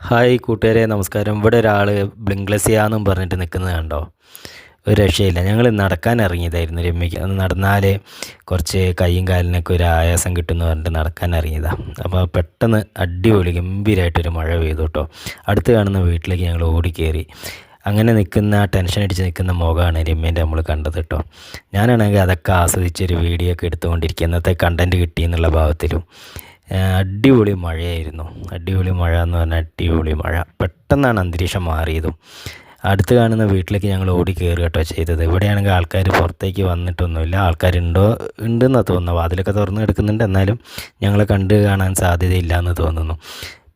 Hi കൂട്ടുകാരെ നമസ്കാരം. ഇവിടെ ഒരാൾ ബ്ലിങ്ക്ലസിയാന്നും പറഞ്ഞിട്ട് നിൽക്കുന്നത് കണ്ടോ? ഒരു രക്ഷയില്ല. ഞങ്ങൾ നടക്കാൻ ഇറങ്ങിയതായിരുന്നു രമ്യക്ക്. ഒന്ന് നടന്നാൽ കുറച്ച് കൈയും കാലിനൊക്കെ ഒരു ആയാസം കിട്ടുമെന്ന് പറഞ്ഞിട്ട് നടക്കാൻ ഇറങ്ങിയതാണ്. അപ്പോൾ പെട്ടെന്ന് അടിപൊളി ഗംഭീരമായിട്ടൊരു മഴ പെയ്തു കേട്ടോ. അടുത്ത് കാണുന്ന വീട്ടിലേക്ക് ഞങ്ങൾ ഓടിക്കയറി. അങ്ങനെ നിൽക്കുന്ന ടെൻഷൻ അടിച്ച് നിൽക്കുന്ന മുഖമാണ് രമ്യേൻ്റെ നമ്മൾ കണ്ടത് കേട്ടോ. ഞാനാണെങ്കിൽ അതൊക്കെ ആസ്വദിച്ചൊരു വീഡിയോ ഒക്കെ എടുത്തുകൊണ്ടിരിക്കുക, ഇന്നത്തെ കണ്ടൻറ്റ് കിട്ടിയെന്നുള്ള ഭാവത്തിലും. അടിപൊളി മഴയായിരുന്നു. അടിപൊളി മഴ എന്ന് പറഞ്ഞാൽ അടിപൊളി മഴ. പെട്ടെന്നാണ് അന്തരീക്ഷം മാറിയതും. അടുത്ത് കാണുന്ന വീട്ടിലേക്ക് ഞങ്ങൾ ഓടി കയറുക കേട്ടോ ചെയ്തത്. ഇവിടെയാണെങ്കിൽ ആൾക്കാർ പുറത്തേക്ക് വന്നിട്ടൊന്നുമില്ല. ഉണ്ടെന്നാണ് തോന്നുന്നത്. വാതിലൊക്കെ തുറന്ന് കിടക്കുന്നുണ്ട്, എന്നാലും ഞങ്ങളെ കാണാൻ സാധ്യതയില്ല എന്ന് തോന്നുന്നു.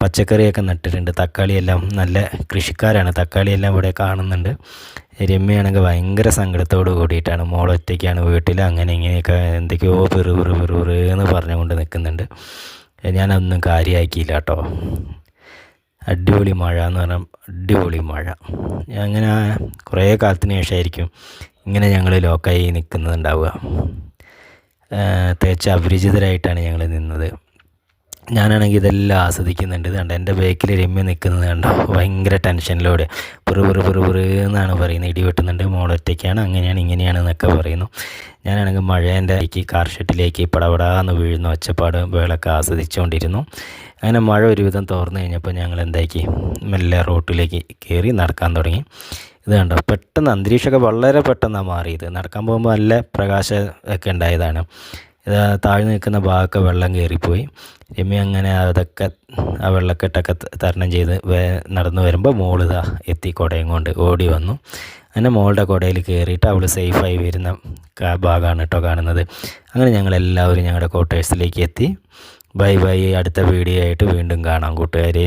പച്ചക്കറിയൊക്കെ നട്ടിട്ടുണ്ട്. തക്കാളിയെല്ലാം നല്ല കൃഷിക്കാരാണ്. തക്കാളിയെല്ലാം ഇവിടെ കാണുന്നുണ്ട്. രമ്യയാണെങ്കിൽ ഭയങ്കര സങ്കടത്തോട് കൂടിയിട്ടാണ്, മോളൊറ്റയ്ക്കാണ് വീട്ടിൽ, അങ്ങനെ ഇങ്ങനെയൊക്കെ എന്തൊക്കെയോ പെറു എന്ന് പറഞ്ഞുകൊണ്ട് നിൽക്കുന്നുണ്ട്. ഞാനതൊന്നും കാര്യമാക്കിയില്ല കേട്ടോ. അടിപൊളി മഴ എന്ന് പറഞ്ഞാൽ അടിപൊളി മഴ. അങ്ങനെ കുറേ കാലത്തിന് ശേഷമായിരിക്കും ഇങ്ങനെ ഞങ്ങൾ ലോക്കായി നിൽക്കുന്നുണ്ടാവുക. തികച്ച അപരിചിതരായിട്ടാണ് ഞങ്ങൾ നിന്നത്. ഞാനാണെങ്കിൽ ഇതെല്ലാം ആസ്വദിക്കുന്നുണ്ട്. കണ്ടോ എൻ്റെ ബേക്കിൽ രമ്യ നിൽക്കുന്നത് കണ്ടോ, ഭയങ്കര ടെൻഷനിലൂടെ പെറു എന്നാണ് പറയുന്നത്. ഇടി വെട്ടുന്നുണ്ട്, മോളൊറ്റയ്ക്കാണ്, അങ്ങനെയാണ് ഇങ്ങനെയാണ് എന്നൊക്കെ പറയുന്നു. ഞാനാണെങ്കിൽ മഴേൻ്റെ കാർ ഷെട്ടിലേക്ക് പടപടാന്ന് വീഴുന്ന ഒച്ചപ്പാട് വേളൊക്കെ ആസ്വദിച്ചുകൊണ്ടിരുന്നു. അങ്ങനെ മഴ ഒരുവിധം തോർന്നു കഴിഞ്ഞപ്പോൾ ഞങ്ങൾ എന്താക്കി, മെല്ലെ റോട്ടിലേക്ക് കയറി നടക്കാൻ തുടങ്ങി. ഇത് കണ്ടോ, പെട്ടെന്ന് അന്തരീക്ഷമൊക്കെ വളരെ പെട്ടെന്നാണ് മാറിയത്. നടക്കാൻ പോകുമ്പോൾ നല്ല പ്രകാശം ഒക്കെ ഉണ്ടായതാണ്. താഴ്ന്നു നിൽക്കുന്ന ഭാഗമൊക്കെ വെള്ളം കയറിപ്പോയി. രമ്യ അങ്ങനെ അതൊക്കെ ആ വെള്ളക്കെട്ടൊക്കെ തരണം ചെയ്ത് നടന്നു വരുമ്പോൾ മോള് എത്തി കുടയും കൊണ്ട് ഓടി വന്നു. അങ്ങനെ മോളുടെ കുടയിൽ കയറിയിട്ട് അവൾ സേഫായി വരുന്ന ഭാഗമാണ് കേട്ടോ കാണുന്നത്. അങ്ങനെ ഞങ്ങളെല്ലാവരും ഞങ്ങളുടെ ക്വാർട്ടേഴ്സിലേക്ക് എത്തി. Bye bye. അടുത്ത വീഡിയോ ആയിട്ട് വീണ്ടും കാണാം കൂട്ടുകാരെ.